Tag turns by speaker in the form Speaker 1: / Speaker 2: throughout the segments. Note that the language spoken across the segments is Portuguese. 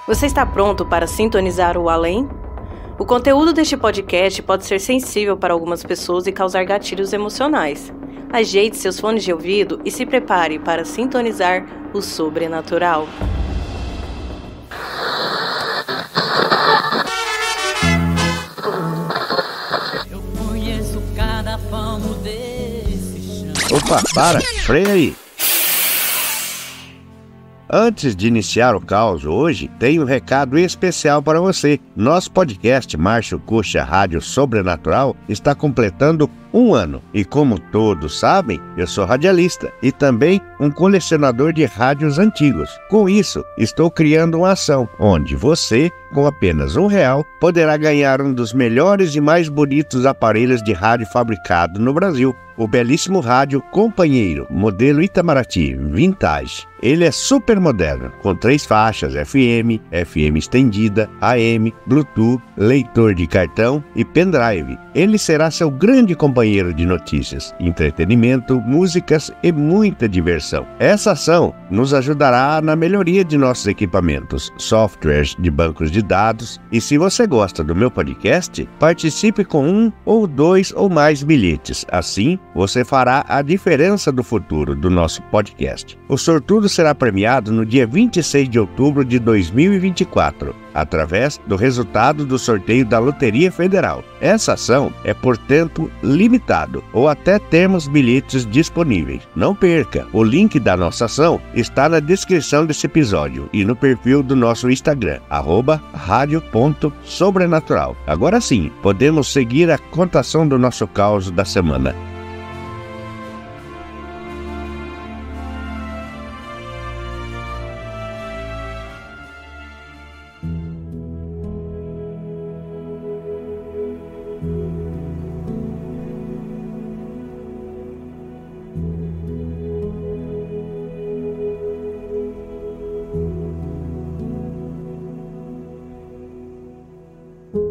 Speaker 1: Você está pronto para sintonizar o além? O conteúdo deste podcast pode ser sensível para algumas pessoas e causar gatilhos emocionais. Ajeite seus fones de ouvido e se prepare para sintonizar o sobrenatural.
Speaker 2: Eu conheço cada palmo desse chão.
Speaker 3: Opa, freia aí. Antes de iniciar o caos hoje, tenho um recado especial para você. Nosso podcast Márcio Coxa Rádio Sobrenatural está completando 1 ano. E como todos sabem, eu sou radialista e também um colecionador de rádios antigos. Com isso, estou criando uma ação onde você, com apenas R$1, poderá ganhar um dos melhores e mais bonitos aparelhos de rádio fabricado no Brasil. O belíssimo rádio Companheiro, modelo Itamaraty Vintage. Ele é super moderno, com 3 faixas FM, FM estendida, AM, Bluetooth, leitor de cartão e pendrive. Ele será seu grande companheiro de notícias, entretenimento, músicas e muita diversão. Essa ação nos ajudará na melhoria de nossos equipamentos, softwares de bancos de dados. E se você gosta do meu podcast, participe com 1 ou 2 ou mais bilhetes. Assim, você fará a diferença do futuro do nosso podcast. O sortudo será premiado no dia 26 de outubro de 2024, através do resultado do sorteio da Loteria Federal. Essa ação é por tempo limitado ou até termos bilhetes disponíveis. Não perca! O link da nossa ação está na descrição desse episódio e no perfil do nosso Instagram, @radio.sobrenatural. Agora sim, podemos seguir a contação do nosso caos da semana.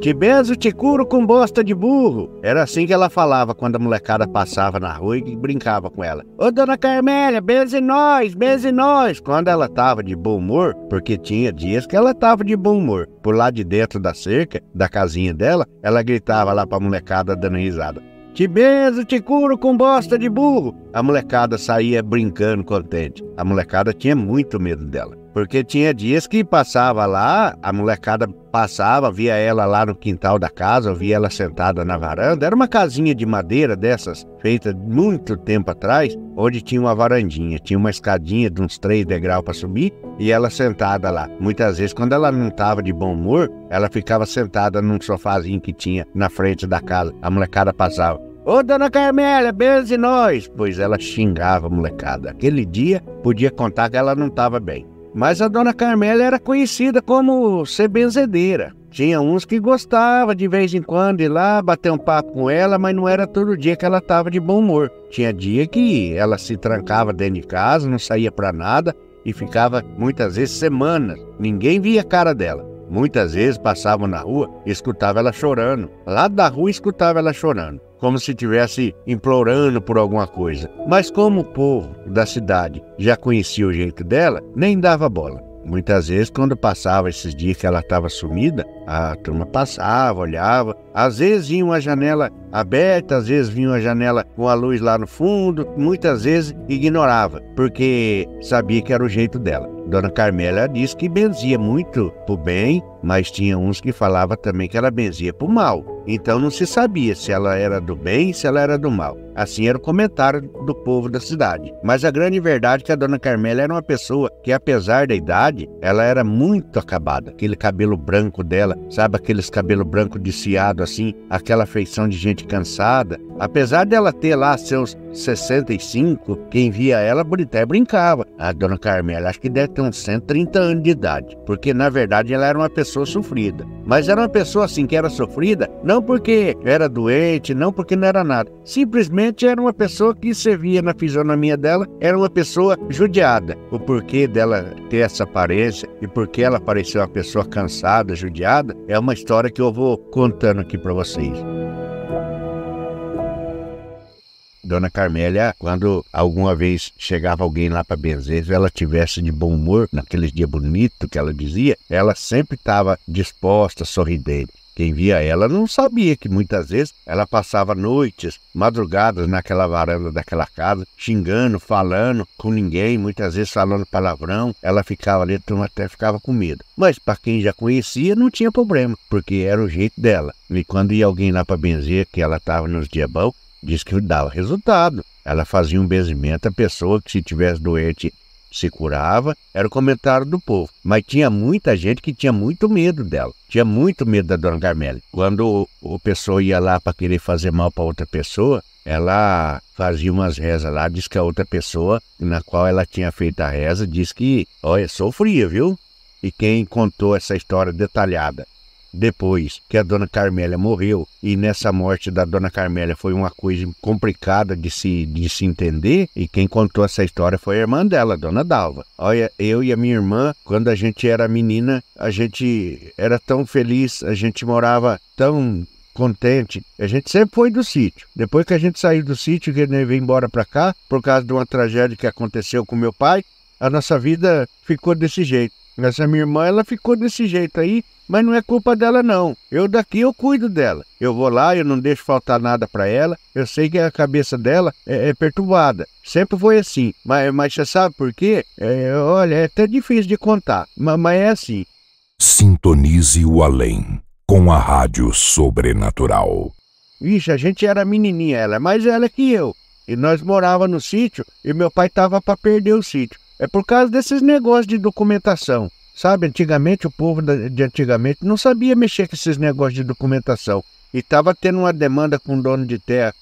Speaker 3: Te benzo, te curo com bosta de burro. Era assim que ela falava quando a molecada passava na rua e brincava com ela. Ô, dona Carmélia, benze nós, benze nós. Quando ela tava de bom humor, porque tinha dias que ela tava de bom humor. Por lá de dentro da cerca, da casinha dela, ela gritava lá pra molecada dando risada. Te benzo, te curo com bosta de burro. A molecada saía brincando contente. A molecada tinha muito medo dela. Porque tinha dias que passava lá, a molecada passava, via ela lá no quintal da casa, via ela sentada na varanda. Era uma casinha de madeira dessas, feita muito tempo atrás, onde tinha uma varandinha, tinha uma escadinha de uns 3 degraus para subir, e ela sentada lá. Muitas vezes, quando ela não estava de bom humor, ela ficava sentada num sofazinho que tinha na frente da casa. A molecada passava. Ô, dona Carmélia, benze nós! Pois ela xingava a molecada. Aquele dia, podia contar que ela não estava bem. Mas a dona Carmélia era conhecida como ser benzedeira. Tinha uns que gostavam de vez em quando ir lá bater um papo com ela, mas não era todo dia que ela estava de bom humor. Tinha dia que ela se trancava dentro de casa, não saía pra nada e ficava muitas vezes semanas. Ninguém via a cara dela. Muitas vezes passavam na rua e escutava ela chorando. Lá da rua escutava ela chorando, como se estivesse implorando por alguma coisa. Mas como o povo da cidade já conhecia o jeito dela, nem dava bola. Muitas vezes, quando passava esses dias que ela estava sumida, a turma passava, olhava. Às vezes vinha uma janela aberta, às vezes vinha uma janela com a luz lá no fundo. Muitas vezes ignorava, porque sabia que era o jeito dela. Dona Carmélia disse que benzia muito pro bem, mas tinha uns que falavam também que ela benzia pro mal. Então não se sabia se ela era do bem, se ela era do mal. Assim era o comentário do povo da cidade. Mas a grande verdade é que a Dona Carmélia era uma pessoa que, apesar da idade, ela era muito acabada. Aquele cabelo branco dela, sabe, aqueles cabelos brancos desfiados assim, aquela feição de gente cansada. Apesar dela ter lá seus 65, quem via ela até brincava. A Dona Carmélia acho que deve ter uns 130 anos de idade, porque na verdade ela era uma pessoa sofrida. Mas era uma pessoa assim que era sofrida, não porque era doente, não porque não era nada. Simplesmente era uma pessoa que você via na fisionomia dela, era uma pessoa judiada. O porquê dela ter essa aparência e porque ela parecia uma pessoa cansada, judiada, é uma história que eu vou contando aqui para vocês. Dona Carmélia, quando alguma vez chegava alguém lá para benzer, se ela tivesse de bom humor, naqueles dias bonitos que ela dizia, ela sempre estava disposta, sorridente. Quem via ela não sabia que muitas vezes ela passava noites, madrugadas naquela varanda daquela casa, xingando, falando com ninguém, muitas vezes falando palavrão. Ela ficava ali, a turma até ficava com medo. Mas para quem já conhecia, não tinha problema, porque era o jeito dela. E quando ia alguém lá para benzer, que ela estava nos dias bons, diz que dava resultado. Ela fazia um benzimento, a pessoa que se tivesse doente se curava, era o comentário do povo. Mas tinha muita gente que tinha muito medo dela. Tinha muito medo da Dona Carmélia. Quando o pessoa ia lá para querer fazer mal para outra pessoa, ela fazia umas rezas lá, diz que a outra pessoa na qual ela tinha feito a reza, diz que, olha, sofria, viu? E quem contou essa história detalhada depois que a Dona Carmélia morreu, e nessa morte da Dona Carmélia foi uma coisa complicada de se entender, e quem contou essa história foi a irmã dela, a Dona Dalva. Olha, eu e a minha irmã, quando a gente era menina, a gente era tão feliz, a gente morava tão contente. A gente sempre foi do sítio. Depois que a gente saiu do sítio, que ele veio embora para cá, por causa de uma tragédia que aconteceu com meu pai, a nossa vida ficou desse jeito. Essa minha irmã, ela ficou desse jeito aí, mas não é culpa dela não. Eu daqui eu cuido dela. Eu vou lá, eu não deixo faltar nada para ela. Eu sei que a cabeça dela é perturbada. Sempre foi assim. Mas você sabe por quê? Olha, é até difícil de contar, mas é assim.
Speaker 4: Sintonize o além com a Rádio Sobrenatural.
Speaker 3: Vixe, a gente era menininha, ela é mais velha que eu. E nós morávamos no sítio e meu pai tava para perder o sítio. É por causa desses negócios de documentação. Sabe, antigamente, o povo de antigamente não sabia mexer com esses negócios de documentação. E estava tendo uma demanda com um dono de terra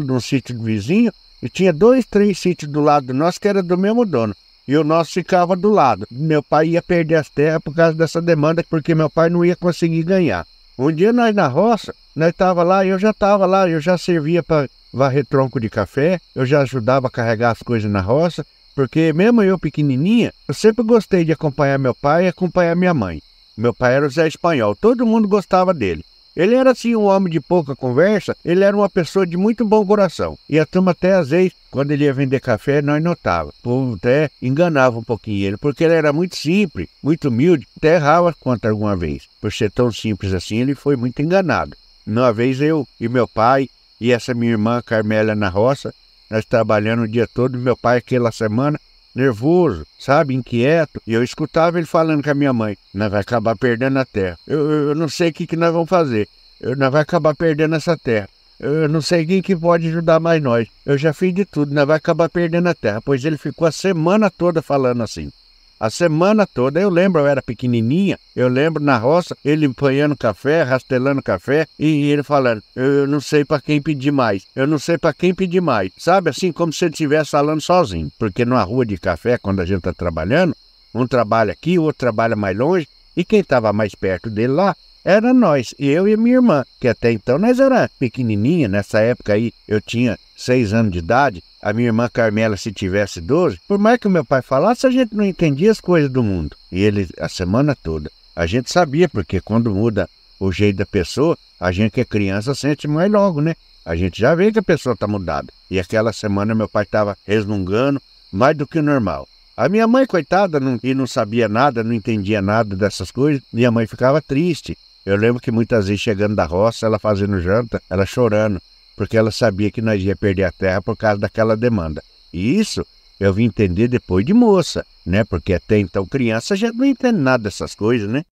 Speaker 3: num sítio do vizinho, e tinha 2, 3 sítios do lado do nosso que era do mesmo dono. E o nosso ficava do lado. Meu pai ia perder as terras por causa dessa demanda, porque meu pai não ia conseguir ganhar. Um dia nós na roça, nós estava lá, eu já estava lá, eu já servia para varrer tronco de café, eu já ajudava a carregar as coisas na roça. Porque mesmo eu pequenininha, eu sempre gostei de acompanhar meu pai e acompanhar minha mãe. Meu pai era o Zé Espanhol, todo mundo gostava dele. Ele era assim um homem de pouca conversa, ele era uma pessoa de muito bom coração. E a turma até às vezes, quando ele ia vender café, nós notava. O povo até enganava um pouquinho ele, porque ele era muito simples, muito humilde, até errava a conta alguma vez. Por ser tão simples assim, ele foi muito enganado. Uma vez eu e meu pai e essa minha irmã Carmélia na roça, nós trabalhando o dia todo, meu pai aquela semana, nervoso, sabe, inquieto. E eu escutava ele falando com a minha mãe, nós vai acabar perdendo a terra. Eu não sei o que nós vamos fazer. Nós vai acabar perdendo essa terra. Eu não sei quem que pode ajudar mais nós. Eu já fiz de tudo, nós vai acabar perdendo a terra. Pois ele ficou a semana toda falando assim. A semana toda, eu lembro, eu era pequenininha, eu lembro na roça, ele empanhando café, rastelando café, e ele falando, eu não sei para quem pedir mais, eu não sei para quem pedir mais, sabe, assim como se ele estivesse falando sozinho, porque numa rua de café, quando a gente tá trabalhando, um trabalha aqui, o outro trabalha mais longe, e quem estava mais perto dele lá, era nós, eu e a minha irmã, que até então nós era pequenininha, nessa época aí eu tinha 6 anos de idade, a minha irmã Carmela se tivesse 12, por mais que o meu pai falasse, a gente não entendia as coisas do mundo. E ele, a semana toda, a gente sabia, porque quando muda o jeito da pessoa, a gente que é criança sente mais logo, né? A gente já vê que a pessoa tá mudada. E aquela semana meu pai tava resmungando mais do que o normal. A minha mãe, coitada, não sabia nada, não entendia nada dessas coisas, minha mãe ficava triste. Eu lembro que muitas vezes chegando da roça, ela fazendo janta, ela chorando, porque ela sabia que nós ia perder a terra por causa daquela demanda. E isso eu vim entender depois de moça, né? Porque até então criança já não entende nada dessas coisas, né?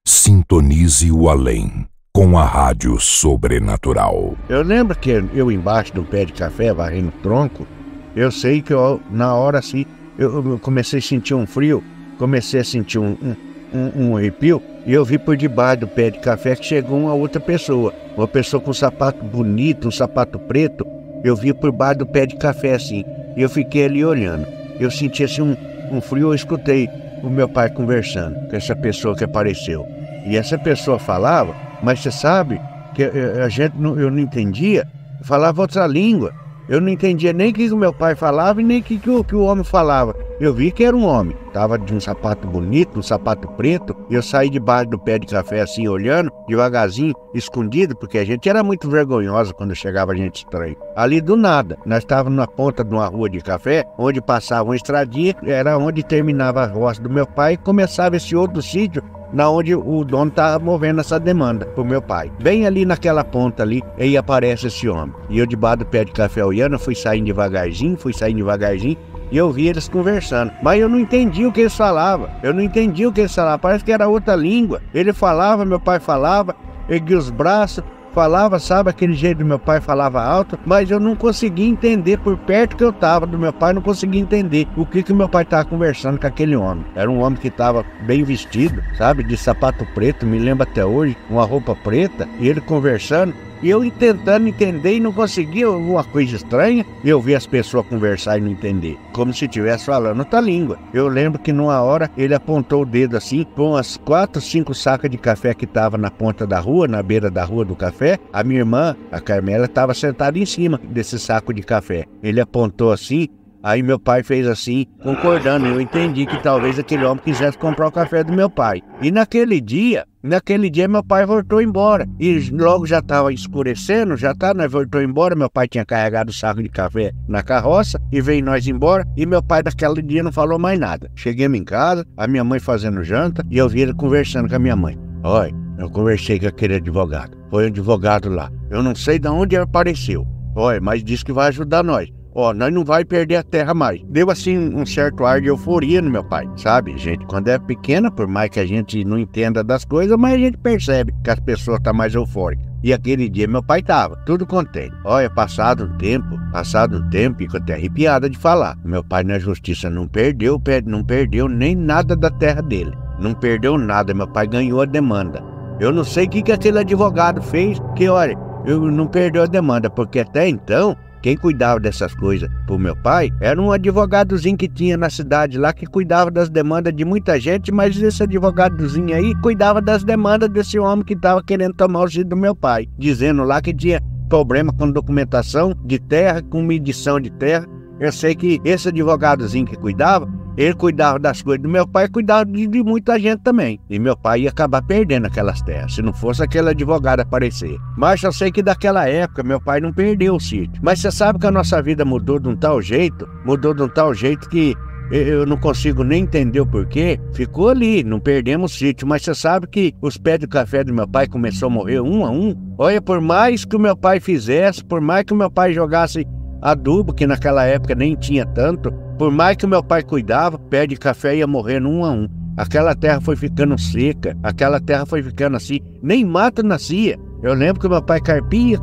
Speaker 4: Sintonize o além com a Rádio Sobrenatural.
Speaker 3: Eu lembro que eu embaixo do pé de café, varrendo tronco, eu sei que na hora assim, eu comecei a sentir um frio, comecei a sentir um arrepio, e eu vi por debaixo do pé de café que chegou uma outra pessoa. Uma pessoa com um sapato bonito, um sapato preto. Eu vi por baixo do pé de café assim. E eu fiquei ali olhando. Eu senti assim um frio, eu escutei o meu pai conversando com essa pessoa que apareceu. E essa pessoa falava, mas você sabe que eu não entendia, falava outra língua. Eu não entendia nem o que o meu pai falava e nem o que o homem falava. Eu vi que era um homem. Tava de um sapato bonito, um sapato preto. E eu saí debaixo do pé de café assim, olhando, devagarzinho, escondido, porque a gente era muito vergonhosa quando chegava gente estranha. Ali do nada, nós estávamos na ponta de uma rua de café, onde passava uma estradinha, era onde terminava a roça do meu pai e começava esse outro sítio, na onde o dono estava movendo essa demanda pro meu pai. Bem ali naquela ponta ali, aí aparece esse homem. E eu debaixo do pé de café olhando, fui saindo devagarzinho, e eu vi eles conversando. Mas eu não entendi o que eles falavam. Parece que era outra língua. Ele falava, meu pai falava, erguia os braços, falava, sabe, aquele jeito do meu pai, falava alto, mas eu não conseguia entender, por perto que eu tava do meu pai, não conseguia entender o que meu pai tava conversando com aquele homem. Era um homem que tava bem vestido, sabe, de sapato preto, me lembro até hoje, uma roupa preta, e ele conversando, e eu tentando entender e não conseguia, uma coisa estranha, e eu vi as pessoas conversar e não entender, como se estivesse falando outra língua. Eu lembro que numa hora ele apontou o dedo assim, com umas 4, 5 sacas de café que tava na ponta da rua, na beira da rua do café. A minha irmã, a Carmela, estava sentada em cima desse saco de café. Ele apontou assim, aí meu pai fez assim, concordando. Eu entendi que talvez aquele homem quisesse comprar o café do meu pai. E naquele dia meu pai voltou embora. E logo já estava escurecendo, nós voltou embora. Meu pai tinha carregado o saco de café na carroça e veio nós embora. E meu pai daquele dia não falou mais nada. Cheguemos em casa, a minha mãe fazendo janta e eu vi ele conversando com a minha mãe. Olha, eu conversei com aquele advogado. Foi um advogado lá. Eu não sei de onde ele apareceu. Olha, mas disse que vai ajudar nós. Ó, nós não vai perder a terra mais. Deu assim um certo ar de euforia no meu pai, sabe, gente? Quando é pequena, por mais que a gente não entenda das coisas, mas a gente percebe que as pessoas estão mais eufóricas. E aquele dia meu pai tava, tudo contente. Olha, passado um tempo, fico até arrepiada de falar. Meu pai na justiça não perdeu nem nada da terra dele. Não perdeu nada, meu pai ganhou a demanda. Eu não sei o que aquele advogado fez, que olha, eu não perdeu a demanda, porque até então, quem cuidava dessas coisas pro meu pai era um advogadozinho que tinha na cidade lá, que cuidava das demandas de muita gente, mas esse advogadozinho aí cuidava das demandas desse homem que tava querendo tomar o sítio do meu pai, dizendo lá que tinha problema com documentação de terra, com medição de terra. Eu sei que esse advogadozinho que cuidava, ele cuidava das coisas do meu pai, cuidava de muita gente também. E meu pai ia acabar perdendo aquelas terras, se não fosse aquele advogado aparecer. Mas eu sei que daquela época meu pai não perdeu o sítio. Mas você sabe que a nossa vida mudou de um tal jeito que eu não consigo nem entender o porquê. Ficou ali, não perdemos o sítio, mas você sabe que os pés de café do meu pai começaram a morrer um a um. Olha, por mais que o meu pai fizesse, por mais que o meu pai jogasse adubo, que naquela época nem tinha tanto, por mais que o meu pai cuidava, pé de café ia morrendo um a um. Aquela terra foi ficando seca, aquela terra foi ficando assim, nem mato nascia. Eu lembro que meu pai carpia,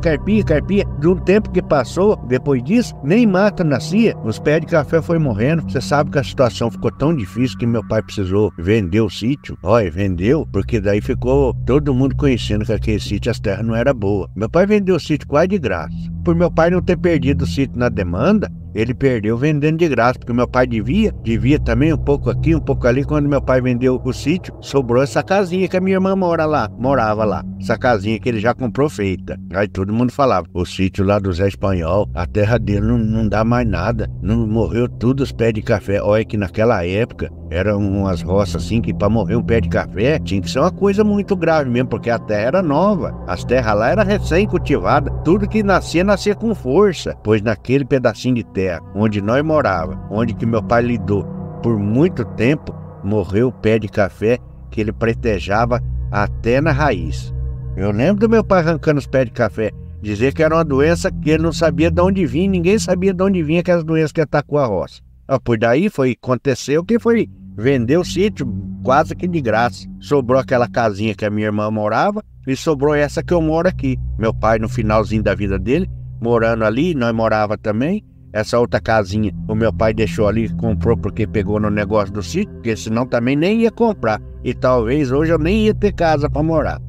Speaker 3: de um tempo que passou, depois disso, nem mato nascia, os pés de café foi morrendo. Você sabe que a situação ficou tão difícil que meu pai precisou vender o sítio. Olha, vendeu, porque daí ficou todo mundo conhecendo que aquele sítio, as terras não eram boas. Meu pai vendeu o sítio quase de graça. Por meu pai não ter perdido o sítio na demanda, ele perdeu vendendo de graça, porque meu pai devia também um pouco aqui, um pouco ali. Quando meu pai vendeu o sítio, sobrou essa casinha que a minha irmã morava lá. Essa casinha que ele já comprou feita. Aí todo mundo falava, o sítio lá do Zé Espanhol, a terra dele não dá mais nada, não morreu tudo os pés de café. Olha que naquela época eram umas roças assim que para morrer um pé de café tinha que ser uma coisa muito grave mesmo, porque a terra era nova, as terras lá eram recém-cultivadas, tudo que nascia com força, pois naquele pedacinho de terra onde nós morava, onde que meu pai lidou por muito tempo, morreu o pé de café que ele pretejava até na raiz. Eu lembro do meu pai arrancando os pés de café, dizer que era uma doença que ele não sabia de onde vinha, ninguém sabia de onde vinha aquelas doenças que atacou a roça. Por daí aconteceu que foi vender o sítio quase que de graça. Sobrou aquela casinha que a minha irmã morava e sobrou essa que eu moro aqui. Meu pai, no finalzinho da vida dele, morando ali, nós morava também. Essa outra casinha o meu pai deixou ali, comprou porque pegou no negócio do sítio, porque senão também nem ia comprar. E talvez hoje eu nem ia ter casa para morar.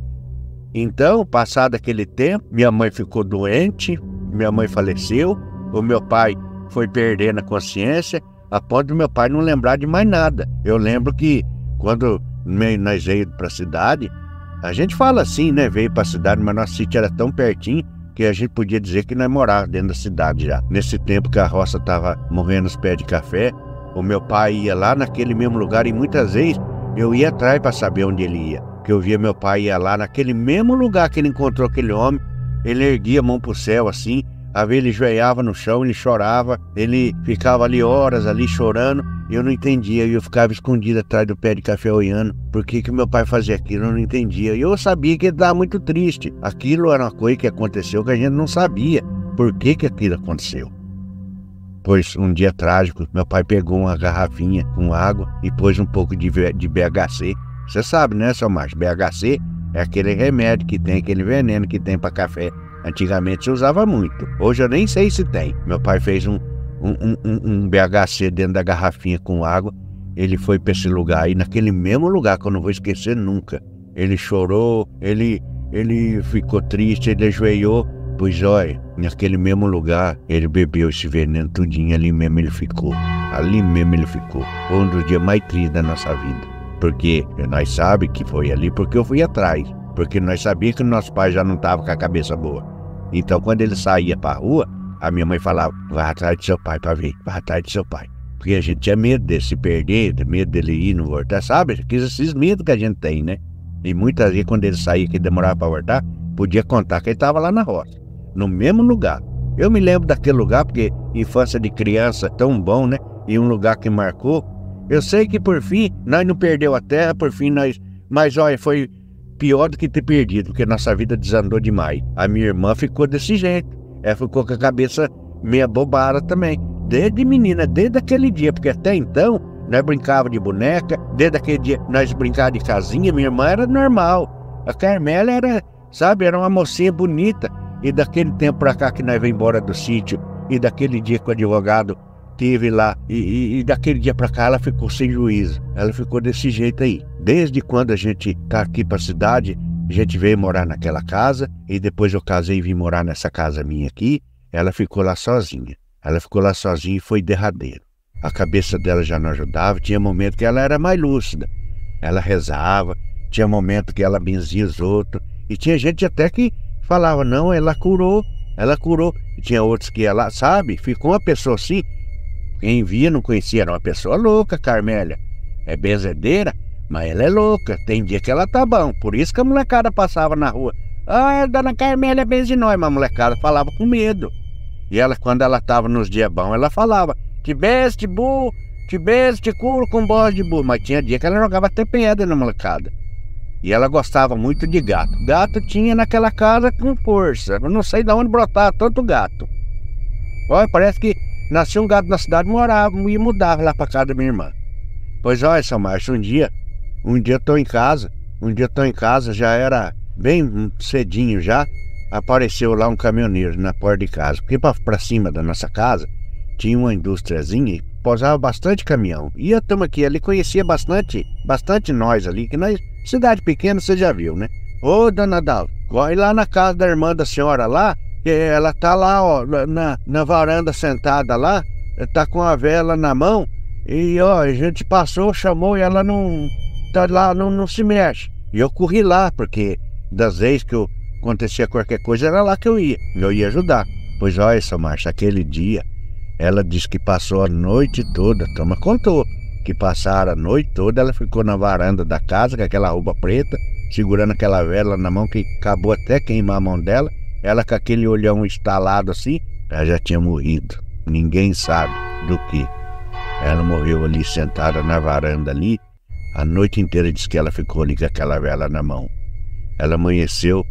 Speaker 3: Então, passado aquele tempo, minha mãe ficou doente, minha mãe faleceu, o meu pai foi perdendo a consciência, a ponto do meu pai não lembrar de mais nada. Eu lembro que quando nós veio para a cidade, a gente fala assim, né, veio para a cidade, mas nosso sítio era tão pertinho que a gente podia dizer que nós morávamos dentro da cidade já. Nesse tempo que a roça estava morrendo os pés de café, O meu pai ia lá naquele mesmo lugar e muitas vezes eu ia atrás para saber onde ele ia. Porque eu via meu pai ia lá naquele mesmo lugar que ele encontrou aquele homem, ele erguia a mão pro céu assim, às vezes ele joelhava no chão, ele chorava, ele ficava ali horas ali chorando, e eu não entendia, e eu ficava escondido atrás do pé de café olhando por que meu pai fazia aquilo, eu não entendia, e eu sabia que ele estava muito triste. Aquilo era uma coisa que aconteceu que a gente não sabia por que aquilo aconteceu. Pois um dia trágico, meu pai pegou uma garrafinha com água e pôs um pouco de BHC. Você sabe, né, seu macho? BHC é aquele remédio que tem, aquele veneno que tem para café. Antigamente se usava muito. Hoje eu nem sei se tem. Meu pai fez um BHC dentro da garrafinha com água. Ele foi para esse lugar aí, naquele mesmo lugar que eu não vou esquecer nunca. Ele chorou, ele ficou triste, ele ajoelhou. Pois olha, naquele mesmo lugar, ele bebeu esse veneno tudinho, ali mesmo ele ficou. Ali mesmo ele ficou. Foi um dos dias mais tristes da nossa vida. Porque nós sabemos que foi ali porque eu fui atrás. Porque nós sabíamos que o nosso pai já não estava com a cabeça boa. Então quando ele saía para a rua, a minha mãe falava, vai atrás do seu pai para ver, vai atrás do seu pai. Porque a gente tinha medo dele se perder, medo dele ir e não voltar, sabe? Esses medos que a gente tem, né? E muitas vezes quando ele saía, que demorava para voltar, podia contar que ele estava lá na roça. No mesmo lugar. Eu me lembro daquele lugar porque infância de criança tão bom, né? E um lugar que marcou. Eu sei que por fim nós não perdeu a terra, por fim nós... Mas olha, foi pior do que ter perdido, porque nossa vida desandou demais. A minha irmã ficou desse jeito. Ela ficou com a cabeça meia bobada também. Desde menina, desde aquele dia, porque até então nós brincávamos de boneca, desde aquele dia nós brincávamos de casinha, minha irmã era normal. A Carmélia era, sabe, era uma mocinha bonita. E daquele tempo pra cá que nós veio embora do sítio, e daquele dia que o advogado teve lá, e daquele dia pra cá ela ficou sem juízo. Ela ficou desse jeito aí. Desde quando a gente tá aqui pra cidade, a gente veio morar naquela casa, e depois eu casei e vim morar nessa casa minha aqui, ela ficou lá sozinha. Ela ficou lá sozinha e foi derradeiro. A cabeça dela já não ajudava, tinha momento que ela era mais lúcida. Ela rezava, tinha momento que ela benzia os outros, e tinha gente até que falava, não, ela curou. E tinha outros que ela, sabe, ficou uma pessoa assim, quem via não conhecia, era uma pessoa louca, Carmélia. É benzedeira, mas ela é louca, tem dia que ela tá bom, por isso que a molecada passava na rua. Ah, a dona Carmélia é benzinói, mas a molecada falava com medo. E ela, quando ela tava nos dias bons, ela falava, te beijo, te burro, te beijo, te curo com bosta de burro. Mas tinha dia que ela jogava até pedra na molecada. E ela gostava muito de gato. Gato tinha naquela casa com força. Eu não sei de onde brotava tanto gato. Olha, parece que nasceu um gato na cidade, morava e mudava lá pra casa da minha irmã. Pois olha, seu Márcio, um dia eu tô em casa, já era bem cedinho já, apareceu lá um caminhoneiro na porta de casa. Porque pra cima da nossa casa tinha uma indústriazinha e pousava bastante caminhão. E a turma aqui ali conhecia bastante nós ali, que nós... Cidade pequena, você já viu, né? Ô, dona Dalva, vai lá na casa da irmã da senhora lá, que ela tá lá, ó, na varanda sentada lá, tá com a vela na mão, e ó, a gente passou, chamou e ela não tá lá, não se mexe. E eu corri lá, porque das vezes que acontecia qualquer coisa, era lá que eu ia ajudar. Pois olha, seu Márcio, aquele dia, ela disse que passou a noite toda, a turma contou. Que passaram a noite toda, ela ficou na varanda da casa com aquela roupa preta, segurando aquela vela na mão que acabou até queimar a mão dela. Ela com aquele olhão estalado assim, ela já tinha morrido. Ninguém sabe do que. Ela morreu ali sentada na varanda ali. A noite inteira diz que ela ficou ali com aquela vela na mão. Ela amanheceu,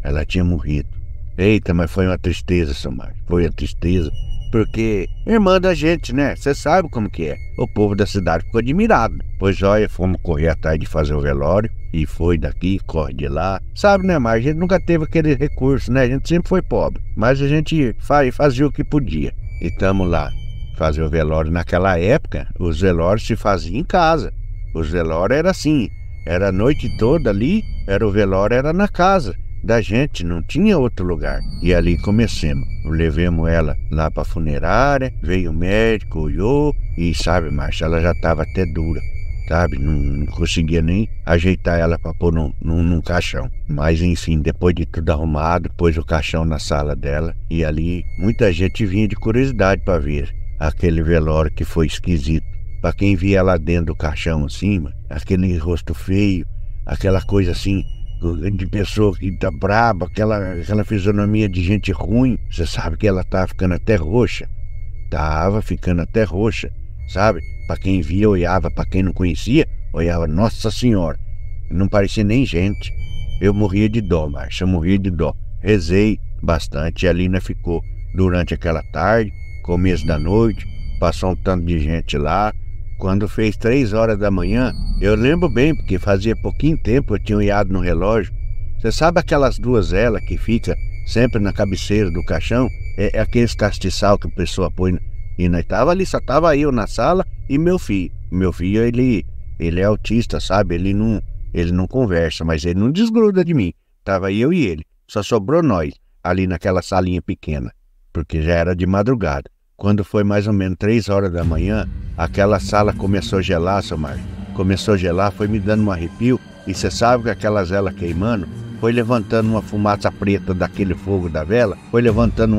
Speaker 3: ela tinha morrido. Eita, mas foi uma tristeza, seu Márcio. Foi uma tristeza. Porque irmã da gente, né? Você sabe como que é. O povo da cidade ficou admirado. Pois olha, fomos correr atrás de fazer o velório. E foi daqui, corre de lá. Sabe, né, mas a gente nunca teve aquele recurso, né? A gente sempre foi pobre. Mas a gente fazia o que podia. E estamos lá. Fazer o velório naquela época, os velórios se faziam em casa. Os velórios era assim. Era a noite toda ali, o velório era na casa da gente, não tinha outro lugar. E ali começamos. Levamos ela lá pra funerária, veio o médico, olhou e sabe, Márcio, ela já tava até dura, sabe? Não conseguia nem ajeitar ela pra pôr num caixão. Mas enfim, depois de tudo arrumado, pôs o caixão na sala dela e ali muita gente vinha de curiosidade pra ver aquele velório que foi esquisito. pra quem via lá dentro do caixão assim, mano, aquele rosto feio, aquela coisa assim, de pessoa que tá braba, aquela fisionomia de gente ruim. Você sabe que ela tava ficando até roxa. Tava ficando até roxa, sabe? Pra quem via, olhava, pra quem não conhecia, olhava, nossa senhora, não parecia nem gente. Eu morria de dó, Márcia, eu morria de dó. Rezei bastante e a Lina ficou durante aquela tarde, começo da noite, passou um tanto de gente lá. Quando fez 3 horas da manhã, eu lembro bem, porque fazia pouquinho tempo eu tinha olhado no relógio. Você sabe aquelas 2 velas que fica sempre na cabeceira do caixão? É aqueles castiçal que a pessoa põe. E nós tava ali, só tava eu na sala e meu filho. Meu filho, ele é autista, sabe? Ele não conversa, mas ele não desgruda de mim. Tava eu e ele. Só sobrou nós ali naquela salinha pequena, porque já era de madrugada. Quando foi mais ou menos 3 horas da manhã, aquela sala começou a gelar, seu Marcos. Começou a gelar, foi me dando um arrepio. E você sabe que aquelas velas queimando, foi levantando uma fumaça preta daquele fogo da vela, foi levantando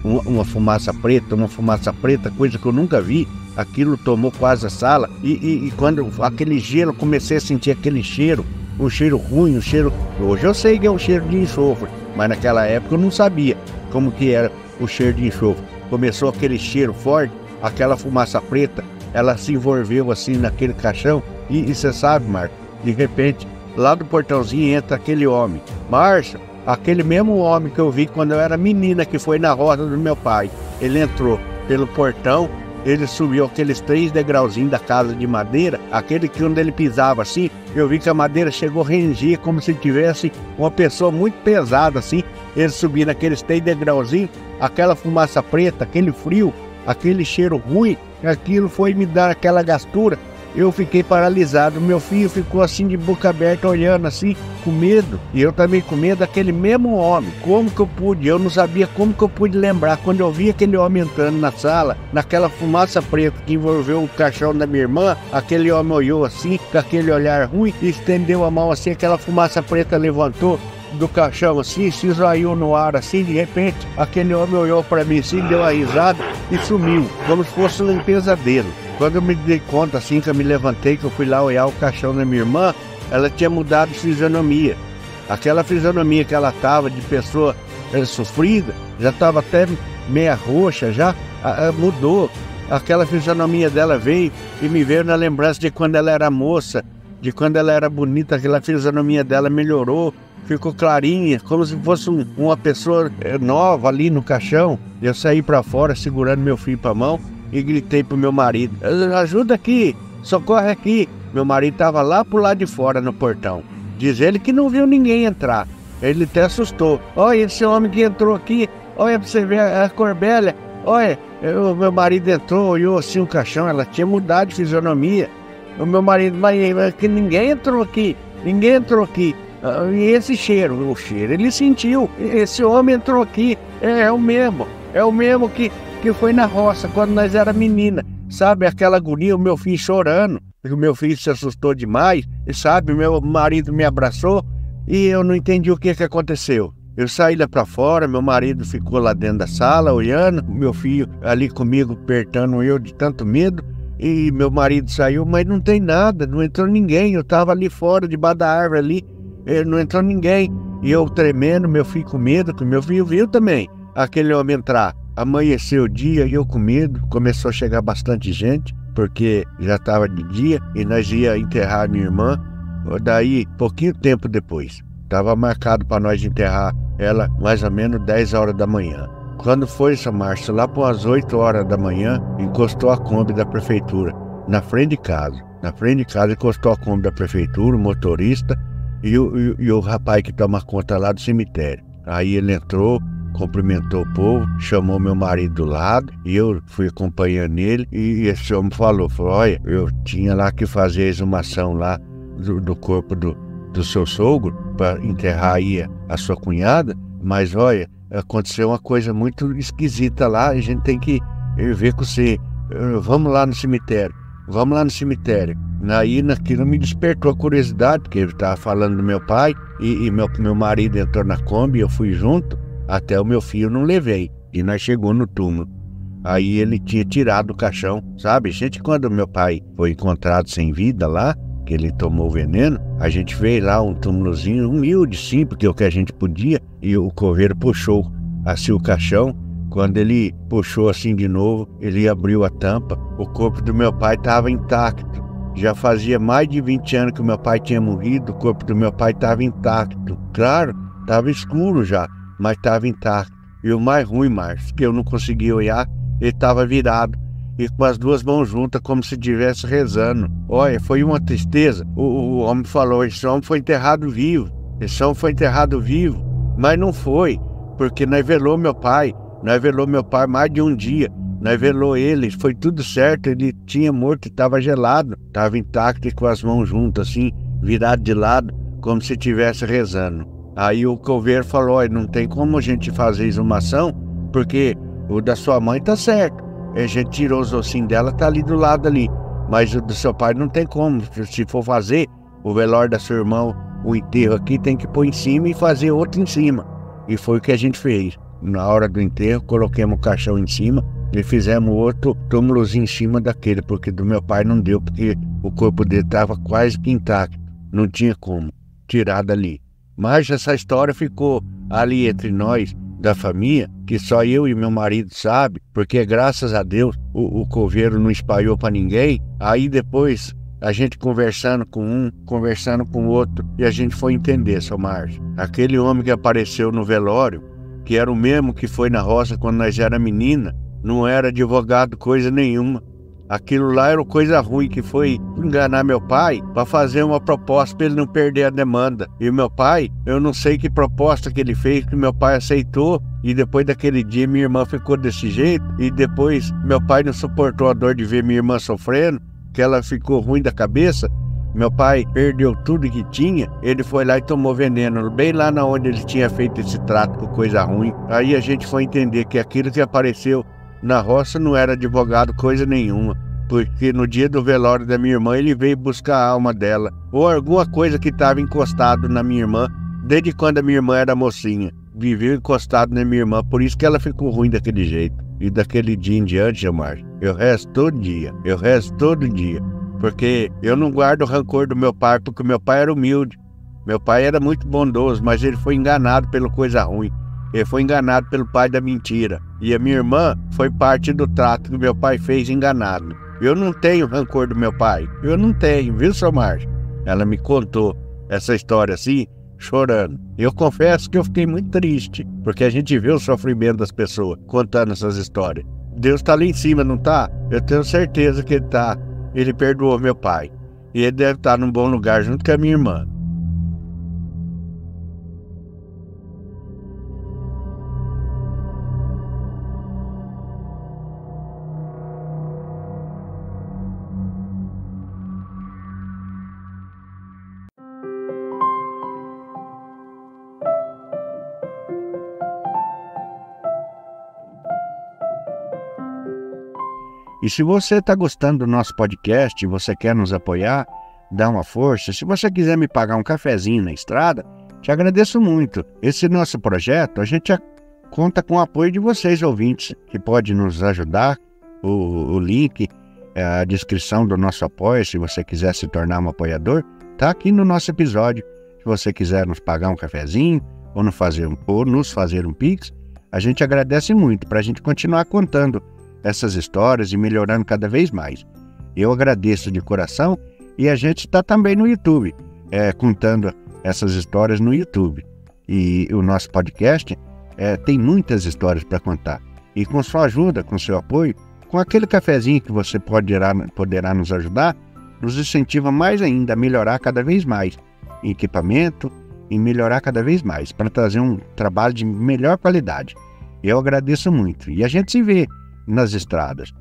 Speaker 3: uma fumaça preta, coisa que eu nunca vi. Aquilo tomou quase a sala. E quando aquele gelo, comecei a sentir aquele cheiro, um cheiro ruim, um cheiro... Hoje eu sei que é um cheiro de enxofre, mas naquela época eu não sabia como que era o cheiro de enxofre. Começou aquele cheiro forte, aquela fumaça preta, ela se envolveu assim naquele caixão. E você sabe, Marco, de repente, lá do portãozinho entra aquele homem. Márcia, aquele mesmo homem que eu vi quando eu era menina, que foi na roda do meu pai. Ele entrou pelo portão, ele subiu aqueles 3 degrauzinhos da casa de madeira, aquele que quando ele pisava assim, eu vi que a madeira chegou a rangir como se tivesse uma pessoa muito pesada assim. Ele subia naqueles 3 degrauzinhos, aquela fumaça preta, aquele frio, aquele cheiro ruim, aquilo foi me dar aquela gastura. Eu fiquei paralisado, meu filho ficou assim de boca aberta olhando assim, com medo. E eu também com medo daquele mesmo homem. Como que eu pude? Eu não sabia como que eu pude lembrar. Quando eu vi aquele homem entrando na sala, naquela fumaça preta que envolveu o caixão da minha irmã, aquele homem olhou assim, com aquele olhar ruim, e estendeu a mão assim, aquela fumaça preta levantou do caixão assim, se esvaiu no ar assim, de repente, aquele homem olhou para mim assim, deu uma risada e sumiu, como se fosse um pesadelo. Quando eu me dei conta assim, que eu me levantei, que eu fui lá olhar o caixão da minha irmã, ela tinha mudado de fisionomia. Aquela fisionomia que ela tava de pessoa sofrida, já estava até meia roxa, já mudou. Aquela fisionomia dela veio e me veio na lembrança de quando ela era moça, de quando ela era bonita, aquela fisionomia dela melhorou. Ficou clarinha, como se fosse uma pessoa nova ali no caixão. Eu saí para fora segurando meu filho para a mão e gritei pro meu marido: ajuda aqui, socorre aqui. Meu marido estava lá pro lado de fora no portão. Diz ele que não viu ninguém entrar. Ele até assustou. Olha esse homem que entrou aqui, olha pra você ver a Corbélia. Olha, meu marido entrou, olhou assim o caixão, ela tinha mudado de fisionomia. O meu marido, mas que ninguém entrou aqui. E esse cheiro, o cheiro ele sentiu. Esse homem entrou aqui, é o mesmo que foi na roça quando nós era menina. Sabe, aquela agonia, o meu filho chorando, o meu filho se assustou demais, e sabe, meu marido me abraçou e eu não entendi o que aconteceu. Eu saí lá pra fora, meu marido ficou lá dentro da sala olhando, meu filho ali comigo apertando eu de tanto medo. E meu marido saiu, mas não tem nada, não entrou ninguém. Eu tava ali fora, debaixo da árvore ali, não entrou ninguém. E eu tremendo, meu filho com medo, que meu filho viu também aquele homem entrar. Amanheceu o dia e eu com medo, começou a chegar bastante gente, porque já estava de dia e nós ia enterrar minha irmã. Daí, pouquinho tempo depois, estava marcado para nós enterrar ela mais ou menos 10 horas da manhã. Quando foi, seu Márcio, lá para as 8 horas da manhã, encostou a Kombi da prefeitura, na frente de casa. Na frente de casa encostou a Kombi da prefeitura, o motorista e o rapaz que toma conta lá do cemitério. Aí ele entrou, cumprimentou o povo, chamou meu marido do lado e eu fui acompanhando ele. E esse homem falou, olha, eu tinha lá que fazer a exumação lá do corpo do seu sogro para enterrar aí a sua cunhada, mas olha, aconteceu uma coisa muito esquisita lá, a gente tem que ver com você. Vamos lá no cemitério. Aí naquilo me despertou a curiosidade, porque ele estava falando do meu pai, e meu marido entrou na Kombi, eu fui junto, até o meu filho não levei. E nós chegamos no túmulo. Aí ele tinha tirado o caixão, sabe? Gente, quando meu pai foi encontrado sem vida lá, que ele tomou veneno, a gente veio lá um túmulozinho humilde, sim, porque é o que a gente podia, e o coveiro puxou assim o caixão. Quando ele puxou assim de novo, ele abriu a tampa, o corpo do meu pai estava intacto. Já fazia mais de 20 anos que o meu pai tinha morrido, o corpo do meu pai estava intacto. Claro, estava escuro já, mas estava intacto. E o mais ruim, Márcio, que eu não conseguia olhar, ele estava virado e com as duas mãos juntas, como se estivesse rezando. Olha, foi uma tristeza. O homem falou, esse homem foi enterrado vivo. Esse homem foi enterrado vivo. Mas não foi, porque nós velou meu pai. Nós velou meu pai mais de um dia. Nós velou ele, foi tudo certo. Ele tinha morto e estava gelado. Estava intacto e com as mãos juntas, assim, virado de lado, como se estivesse rezando. Aí o coveiro falou, olha, não tem como a gente fazer exumação, porque o da sua mãe tá certo. A gente tirou os ossinhos dela, tá ali do lado ali. Mas o do seu pai não tem como. Se for fazer o velório da sua irmã, o enterro aqui, tem que pôr em cima e fazer outro em cima. E foi o que a gente fez. Na hora do enterro, coloquemos o caixão em cima e fizemos outro túmulozinho em cima daquele, porque do meu pai não deu, porque o corpo dele estava quase que intacto. Não tinha como tirar dali. Mas essa história ficou ali entre nós, da família, que só eu e meu marido sabe, porque graças a Deus o coveiro não espalhou para ninguém. Aí depois a gente conversando com um, conversando com o outro, e a gente foi entender, seu Márcio. Aquele homem que apareceu no velório, que era o mesmo que foi na roça quando nós era menina, não era advogado coisa nenhuma. Aquilo lá era coisa ruim, que foi enganar meu pai para fazer uma proposta para ele não perder a demanda. E meu pai, eu não sei que proposta que ele fez, que meu pai aceitou. E depois daquele dia minha irmã ficou desse jeito. E depois meu pai não suportou a dor de ver minha irmã sofrendo, que ela ficou ruim da cabeça. Meu pai perdeu tudo que tinha. Ele foi lá e tomou veneno, bem lá na onde ele tinha feito esse trato com coisa ruim. Aí a gente foi entender que aquilo que apareceu na roça não era advogado coisa nenhuma, porque no dia do velório da minha irmã ele veio buscar a alma dela, ou alguma coisa que estava encostado na minha irmã, desde quando a minha irmã era mocinha, viveu encostado na minha irmã, por isso que ela ficou ruim daquele jeito. E daquele dia em diante, Márcio, eu rezo todo dia, porque eu não guardo o rancor do meu pai, porque meu pai era humilde, meu pai era muito bondoso, mas ele foi enganado pela coisa ruim. Ele foi enganado pelo pai da mentira. E a minha irmã foi parte do trato que meu pai fez enganado. Eu não tenho rancor do meu pai. Eu não tenho, viu, seu Márcio? Ela me contou essa história assim, chorando. Eu confesso que eu fiquei muito triste, porque a gente vê o sofrimento das pessoas contando essas histórias. Deus tá ali em cima, não tá? Eu tenho certeza que ele tá. Ele perdoou meu pai. E ele deve estar num bom lugar junto com a minha irmã. E se você está gostando do nosso podcast e você quer nos apoiar, dá uma força. Se você quiser me pagar um cafezinho na estrada, te agradeço muito. Esse nosso projeto, a gente conta com o apoio de vocês, ouvintes, que pode nos ajudar. O link, a descrição do nosso apoio, se você quiser se tornar um apoiador, está aqui no nosso episódio. Se você quiser nos pagar um cafezinho ou nos fazer um Pix, a gente agradece muito para a gente continuar contando essas histórias e melhorando cada vez mais. Eu agradeço de coração, e a gente está também no YouTube, contando essas histórias no YouTube. E o nosso podcast tem muitas histórias para contar. E com sua ajuda, com seu apoio, com aquele cafezinho que você poderá nos ajudar, nos incentiva mais ainda a melhorar cada vez mais em equipamento e melhorar cada vez mais, para trazer um trabalho de melhor qualidade. Eu agradeço muito. E a gente se vê nas estradas.